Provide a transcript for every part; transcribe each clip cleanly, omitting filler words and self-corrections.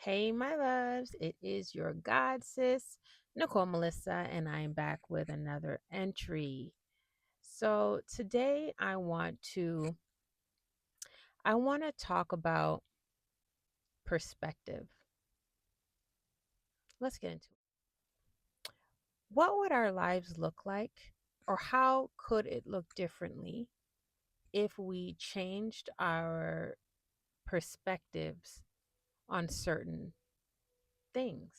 Hey, my loves, it is your God sis, Nicole Melissa, and I am back with another entry. So today I want to talk about perspective. Let's get into it. What would our lives look like, or how could it look differently if we changed our perspectives on certain things?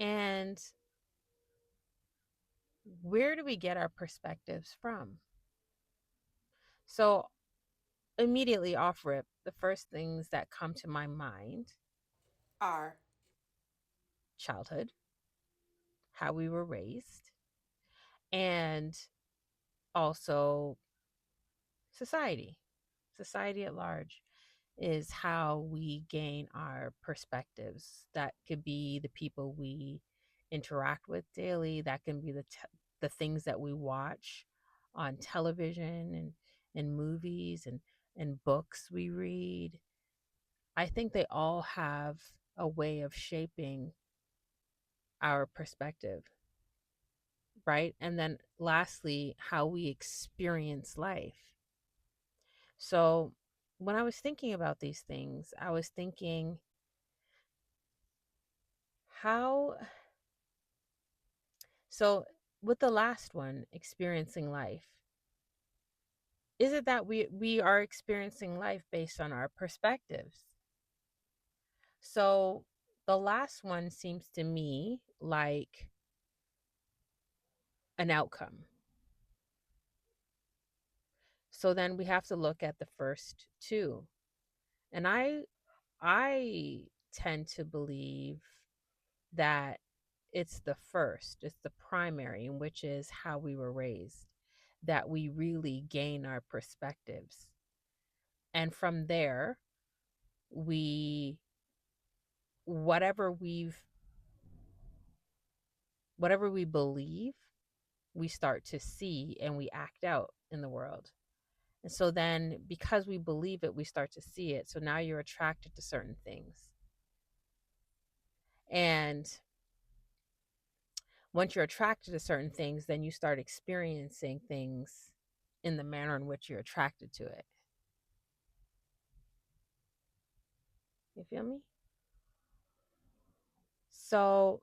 And where do we get our perspectives from? So immediately off rip, the first things that come to my mind are childhood, how we were raised, and also society. Society at large is how we gain our perspectives. That could be the people we interact with daily, that can be the things that we watch on television and movies and books we read. I think they all have a way of shaping our perspective, right? And then lastly, how we experience life. So when I was thinking about these things, I was thinking, how, so with the last one, experiencing life, is it that we are experiencing life based on our perspectives? So the last one seems to me like an outcome. So then we have to look at the first two. And I tend to believe that it's the primary, which is how we were raised, that we really gain our perspectives. And from there, we whatever we've whatever we believe, we start to see and we act out in the world. And so then because we believe it, we start to see it. So now you're attracted to certain things. And once you're attracted to certain things, then you start experiencing things in the manner in which you're attracted to it. You feel me? So,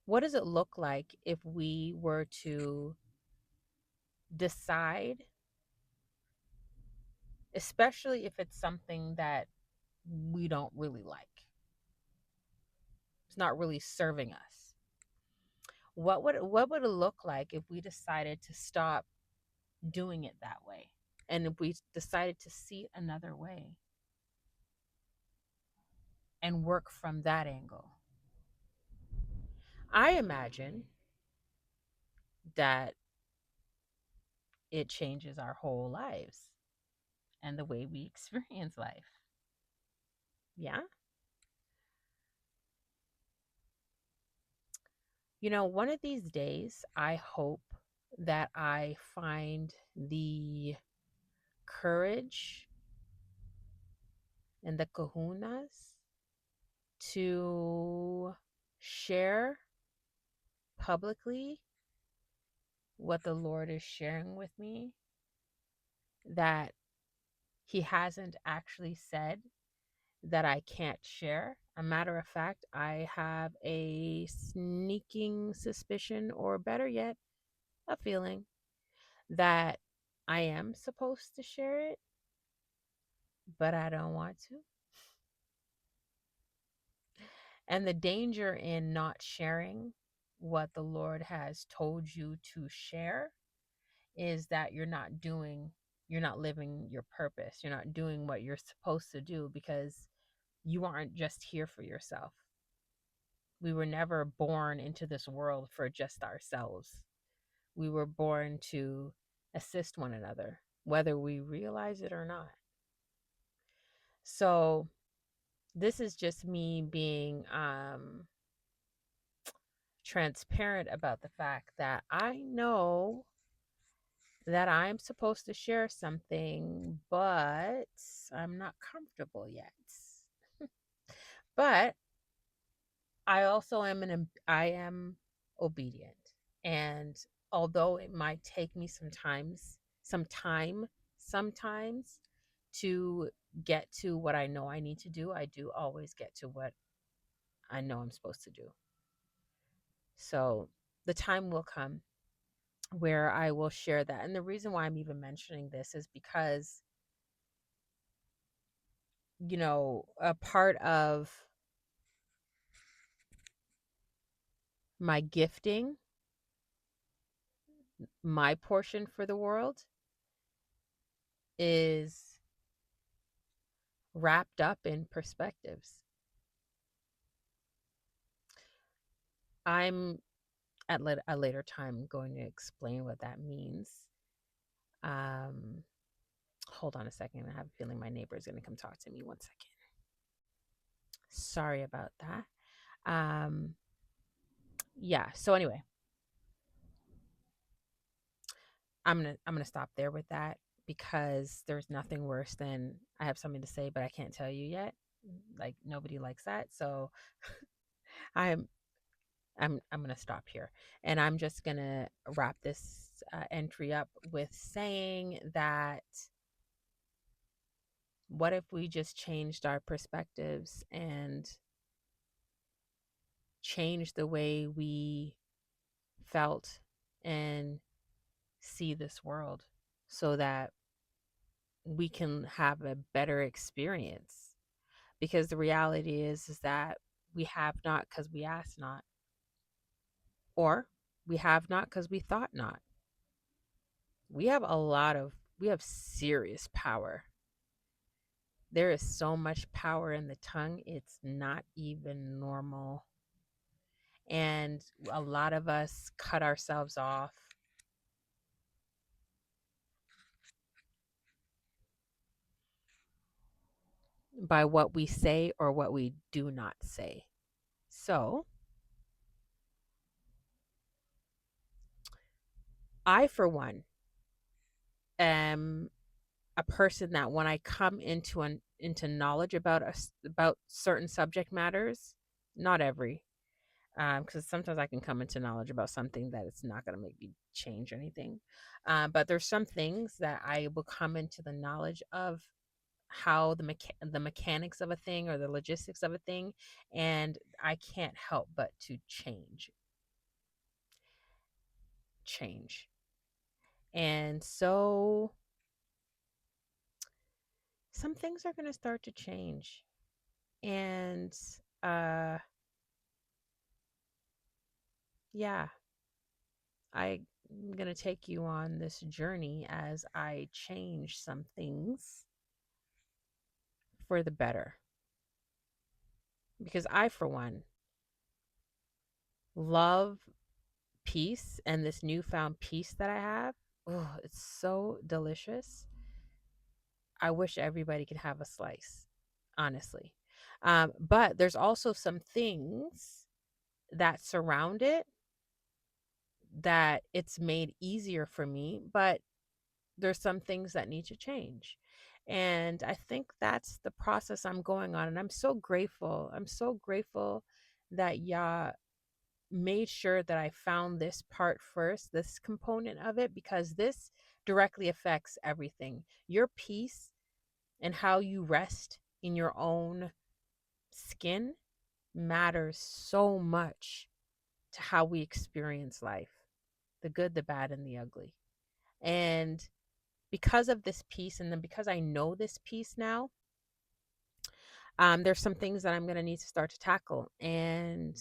what does it look like if we were to decide, especially if it's something that we don't really like? It's not really serving us. What would it look like if we decided to stop doing it that way? And if we decided to see it another way and work from that angle? I imagine that it changes our whole lives and the way we experience life. Yeah. One of these days, I hope that I find the courage and the kahunas to share publicly what the Lord is sharing with me that He hasn't actually said that I can't share. A matter of fact, I have a sneaking suspicion, or better yet, a feeling that I am supposed to share it, but I don't want to. And the danger in not sharing what the Lord has told you to share is that you're not living your purpose. You're not doing what you're supposed to do because you aren't just here for yourself. We were never born into this world for just ourselves. We were born to assist one another, whether we realize it or not. So, this is just me being transparent about the fact that I know that I'm supposed to share something, but I'm not comfortable yet. But I also I am obedient. And although it might take me some time sometimes to get to what I know I need to do, I do always get to what I know I'm supposed to do. So the time will come where I will share that. And the reason why I'm even mentioning this is because, a part of my gifting, my portion for the world, is wrapped up in perspectives. I'm at a later time going to explain what that means. Um, Hold on a second. I have a feeling my neighbor is going to come talk to me. One second. Sorry about that. Yeah. So anyway, I'm gonna stop there with that because there's nothing worse than I have something to say but I can't tell you yet. Like nobody likes that. So I'm I'm gonna stop here, and I'm just gonna wrap this entry up with saying that what if we just changed our perspectives and changed the way we felt and see this world so that we can have a better experience, because the reality is that we have not because we asked not, or we have not because we thought not. We have serious power. There is so much power in the tongue, it's not even normal. And a lot of us cut ourselves off by what we say or what we do not say. So I, for one, am a person that when I come into knowledge about about certain subject matters, not every, because sometimes I can come into knowledge about something that it's not going to make me change anything, but there's some things that I will come into the knowledge of how the mechanics of a thing or the logistics of a thing, and I can't help but to change. And so some things are going to start to change. And uh yeah, I'm going to take you on this journey as I change some things for the better. Because I, for one, love peace, and this newfound peace that I have. Oh, it's so delicious. I wish everybody could have a slice, honestly. But there's also some things that surround it that it's made easier for me, but there's some things that need to change. And I think that's the process I'm going on. And I'm so grateful. I'm so grateful that Yah made sure that I found this part first, this component of it, because this directly affects everything. Your peace and how you rest in your own skin matters so much to how we experience life, the good, the bad, and the ugly. And because of this piece, and then because I know this piece now, there's some things that I'm going to need to start to tackle, and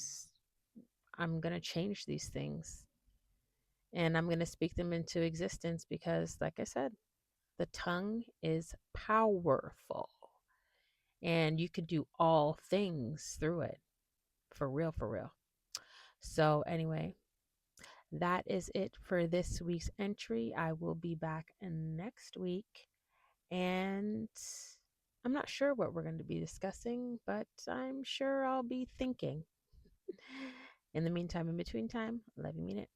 I'm going to change these things, and I'm going to speak them into existence because, like I said, the tongue is powerful, and you can do all things through it, for real, for real. So anyway, that is it for this week's entry. I will be back next week, and I'm not sure what we're going to be discussing, but I'm sure I'll be thinking. In the meantime, in between time, love you, mean it.